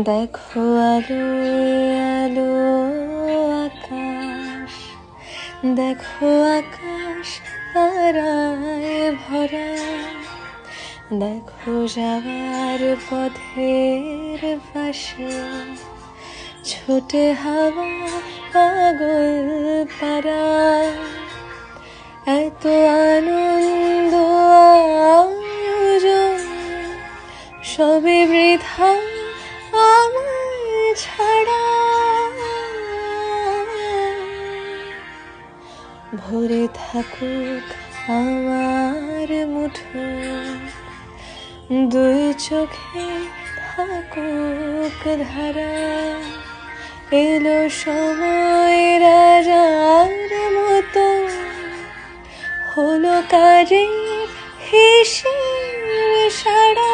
দেখো আলো আলো আকাশ, দেখো আকাশ তারায় ভরা, দেখো যাওয়ার পথের পাশে ছোটে হাওয়া পাগল পারা। এত আনন্দ আয়োজন সবে বৃথা আমায় ছাড়া। ভরে থাকুক আমার মুঠো, দুই চোখে থাকুক ধারা। এলো সময় রাজার মতো, হলো কাজের হিসেব সারা।